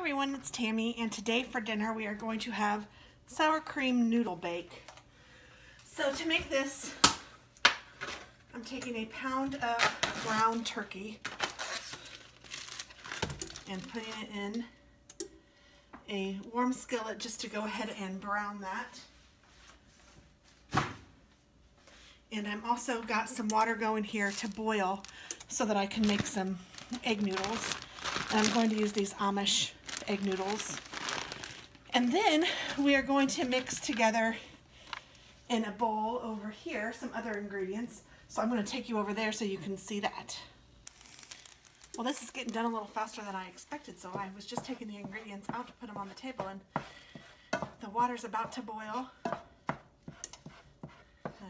everyone, it's Tammy, and today for dinner we are going to have sour cream noodle bake. So to make this, I'm taking a pound of ground turkey and putting it in a warm skillet just to go ahead and brown that. And I'm also got some water going here to boil so that I can make some egg noodles. And I'm going to use these Amish egg noodles. And then we are going to mix together in a bowl over here some other ingredients. So I'm going to take you over there so you can see that. Well, this is getting done a little faster than I expected, so I was just taking the ingredients out to put them on the table, and the water's about to boil. I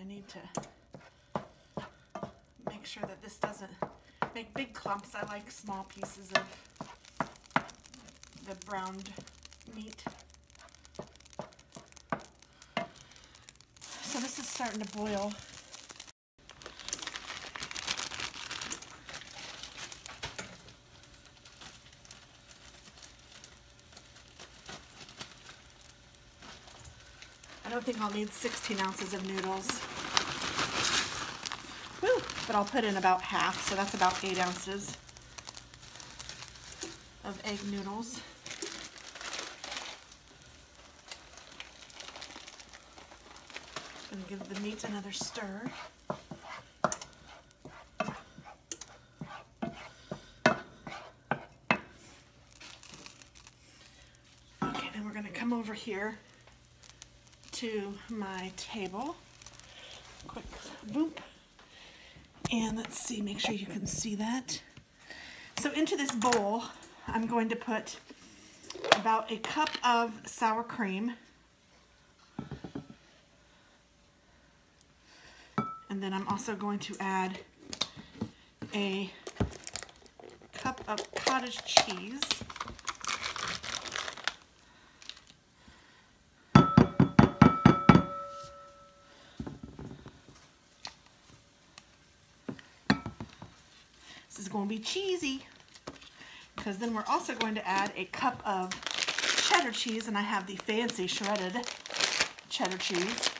need to make sure that this doesn't make big clumps. I like small pieces of the browned meat. So this is starting to boil. I don't think I'll need 16 ounces of noodles. Woo! But I'll put in about half, so that's about 8 ounces of egg noodles. And give the meat another stir. Okay, then we're going to come over here to my table. Quick boop. And let's see, make sure you can see that. So into this bowl, I'm going to put about a cup of sour cream. And then I'm also going to add a cup of cottage cheese. This is going to be cheesy, because then we're also going to add a cup of cheddar cheese, and I have the fancy shredded cheddar cheese.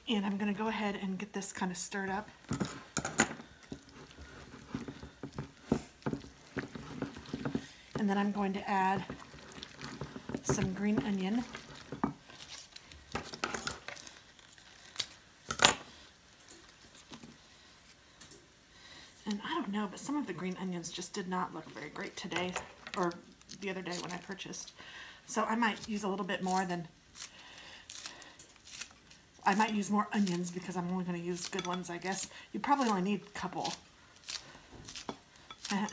And I'm going to go ahead and get this kind of stirred up. And then I'm going to add some green onion. And I don't know, but some of the green onions just did not look very great today, or the other day when I purchased. So I might use a little bit more than, I might use more onions because I'm only going to use good ones, I guess. You probably only need a couple. I'm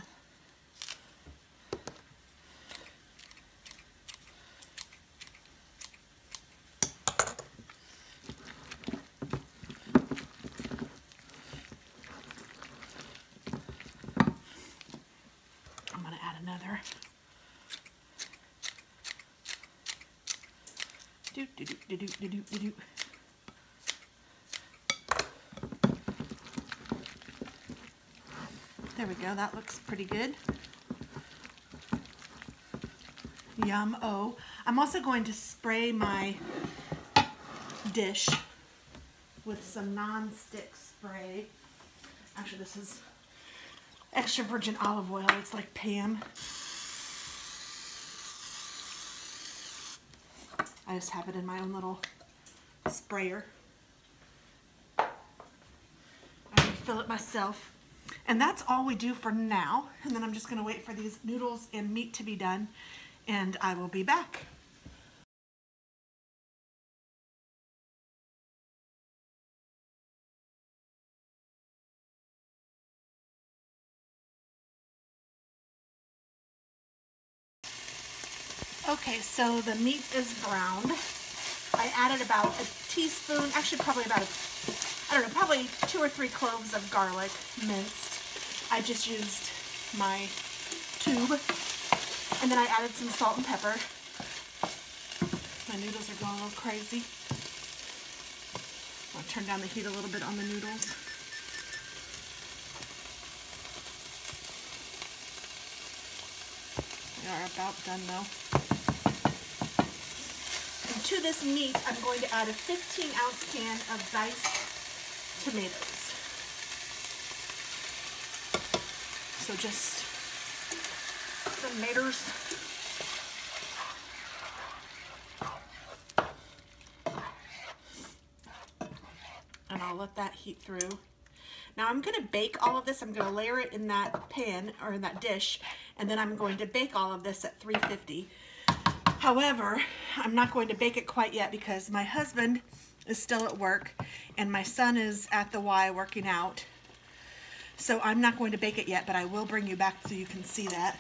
going to add another. Do do do do do do do do. There we go, that looks pretty good. Yum-o. I'm also going to spray my dish with some non-stick spray. Actually, this is extra virgin olive oil. It's like Pam. I just have it in my own little sprayer. I refill it myself. And that's all we do for now. And then I'm just going to wait for these noodles and meat to be done, and I will be back. Okay, so the meat is browned. I added about a teaspoon, actually probably about I don't know, probably 2 or 3 cloves of garlic minced. I just used my tube, and then I added some salt and pepper. My noodles are going a little crazy. I'll turn down the heat a little bit on the noodles. They are about done though. And to this meat, I'm going to add a 15-ounce can of diced tomatoes. So just some tomatoes. And I'll let that heat through. Now I'm going to bake all of this. I'm going to layer it in that pan or in that dish, and then I'm going to bake all of this at 350. However, I'm not going to bake it quite yet because my husband is still at work and my son is at the Y working out. So I'm not going to bake it yet, but I will bring you back so you can see that.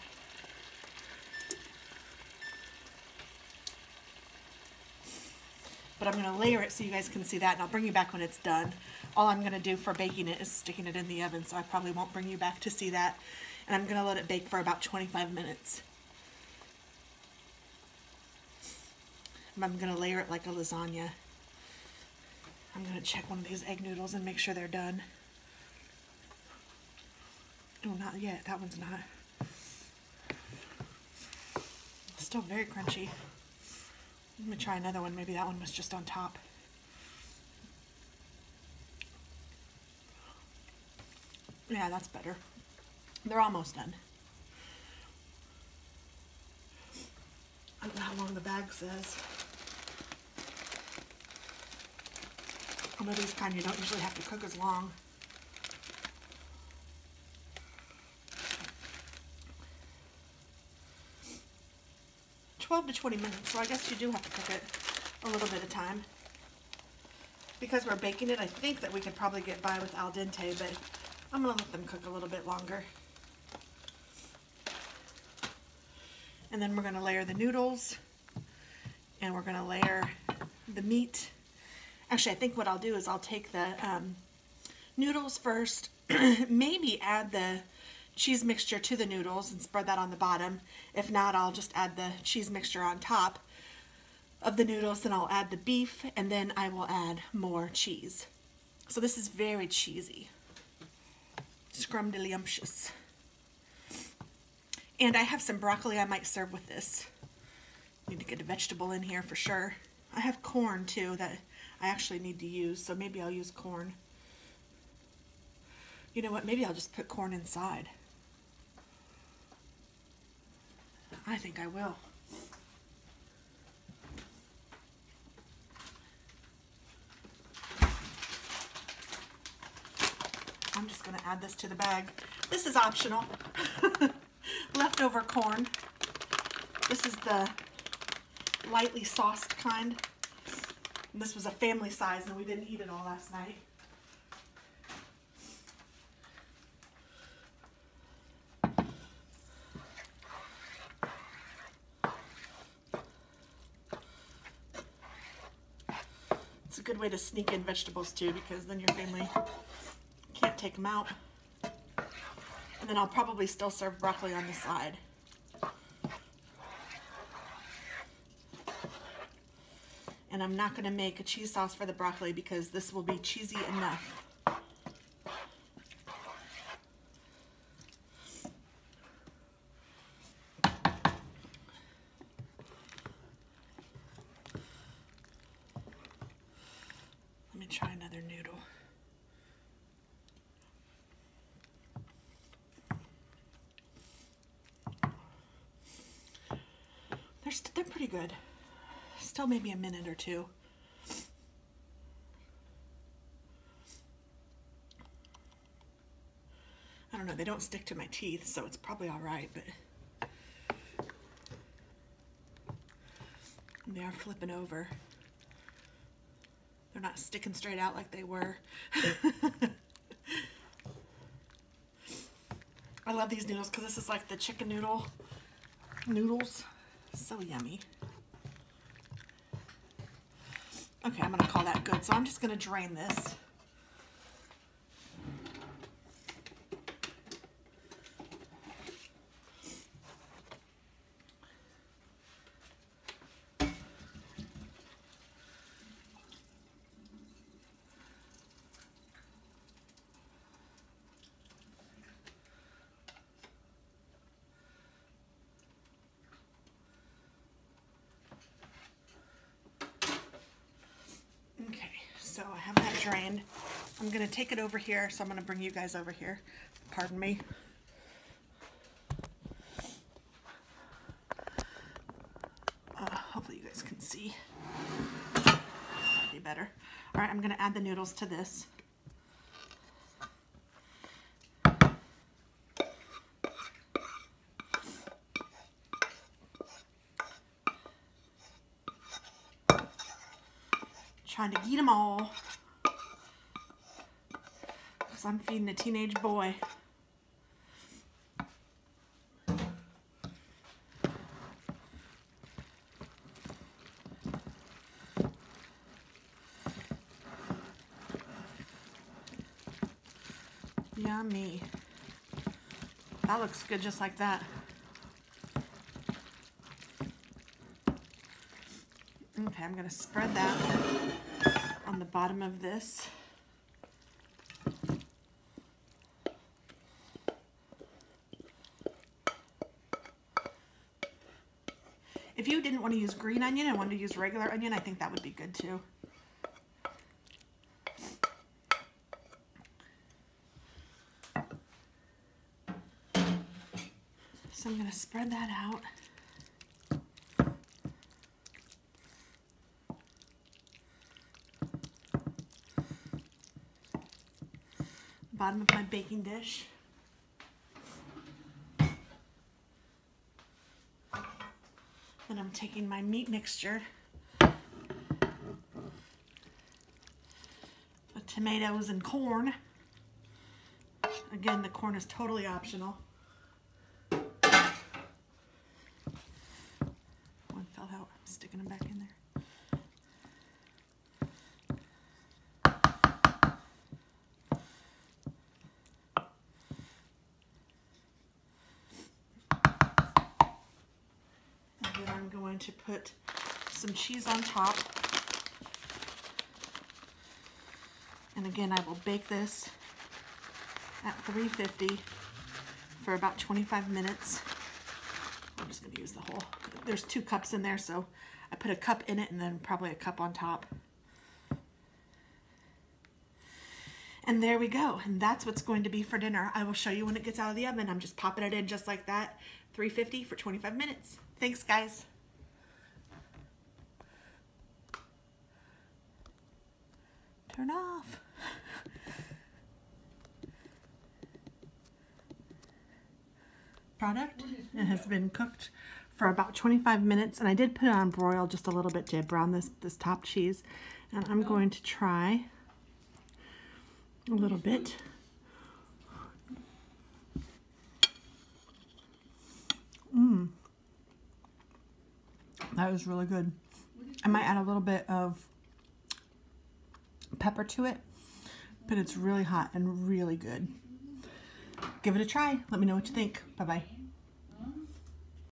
But I'm going to layer it so you guys can see that, and I'll bring you back when it's done. All I'm going to do for baking it is sticking it in the oven, so I probably won't bring you back to see that. And I'm going to let it bake for about 25 minutes. And I'm going to layer it like a lasagna. I'm going to check one of these egg noodles and make sure they're done. Oh, not yet. That one's not. Still very crunchy. I'm going to try another one. Maybe that one was just on top. Yeah, that's better. They're almost done. I don't know how long the bag says. Although these kind you don't usually have to cook as long. To 20 minutes, so I guess you do have to cook it a little bit of time. Because we're baking it, I think that we could probably get by with al dente, but I'm going to let them cook a little bit longer. And then we're going to layer the noodles, and we're going to layer the meat. Actually, I think what I'll do is I'll take the noodles first, maybe add the cheese mixture to the noodles and spread that on the bottom. If not, I'll just add the cheese mixture on top of the noodles, then I'll add the beef, and then I will add more cheese. So this is very cheesy. Scrumdiddlyumptious. And I have some broccoli I might serve with this. Need to get a vegetable in here for sure. I have corn too that I actually need to use, so maybe I'll use corn. You know what, maybe I'll just put corn inside. I think I will. I'm just going to add this to the bag. This is optional. Leftover corn. This is the lightly sauced kind. And this was a family size and we didn't eat it all last night. It's a good way to sneak in vegetables too, because then your family can't take them out. And then I'll probably still serve broccoli on the side. And I'm not going to make a cheese sauce for the broccoli because this will be cheesy enough. Let me try another noodle. They're pretty good. Still maybe a minute or two. I don't know, they don't stick to my teeth, so it's probably all right, but they are flipping over. They're not sticking straight out like they were. I love these noodles because this is like the chicken noodles. So yummy. Okay, I'm going to call that good. So I'm just going to drain this. have that drained. I'm going to take it over here, so I'm going to bring you guys over here. Pardon me. Hopefully you guys can see. That'd be better. All right, I'm going to add the noodles to this. Trying to eat them all because I'm feeding a teenage boy. Yummy. That looks good just like that. Okay, I'm going to spread that on the bottom of this. If you didn't want to use green onion and wanted to use regular onion, I think that would be good too. So I'm going to spread that out. Bottom of my baking dish. Then I'm taking my meat mixture, with tomatoes and corn. Again, the corn is totally optional. One fell out. I'm sticking them back in there. I'm going to put some cheese on top. And again, I will bake this at 350 for about 25 minutes. I'm just going to use the whole. There's 2 cups in there, so I put a cup in it and then probably a cup on top. And there we go. And that's what's going to be for dinner. I will show you when it gets out of the oven. I'm just popping it in just like that. 350 for 25 minutes. Thanks, guys. Turn off. Product. It has been cooked for about 25 minutes, and I did put it on broil just a little bit to brown this top cheese. And I'm going to try a little bit. That was really good. I might add a little bit of pepper to it, but it's really hot and really good. Give it a try. Let me know what you think. Bye-bye.